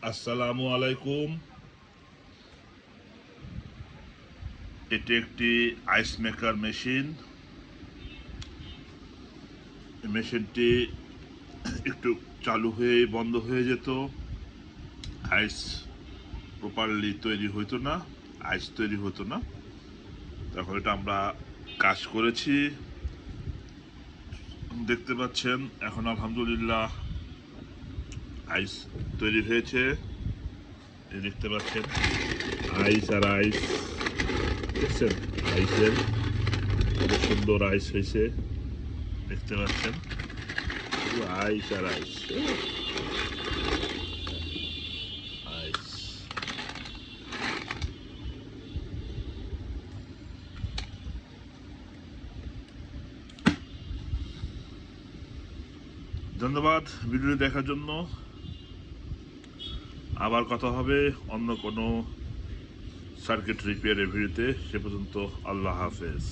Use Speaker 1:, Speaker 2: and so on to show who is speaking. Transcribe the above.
Speaker 1: আসসালামু আলাইকুম। এটি একটি আইস মেকার মেশিন। মেশিনটি একটু চালু হয়ে বন্ধ হয়ে যেত, আইস প্রপারলি তৈরি হতো না, আইস তৈরি হতো না। তখন এটা আমরা কাজ করেছি, দেখতে পাচ্ছেন। এখন আলহামদুলিল্লাহ আইস তৈরি হয়েছে। এই দেখতে পাচ্ছেন আইস আর আইস, দেখছেন আইসের কত সুন্দর আইস হয়েছে, দেখতে পাচ্ছেন আইস আর আইস আইস। ধন্যবাদ ভিডিওটি দেখার জন্য। আবার কথা হবে অন্য কোনো সার্কিট রিপেয়ারের ভিডিওতে। সে পর্যন্ত আল্লাহ হাফেজ।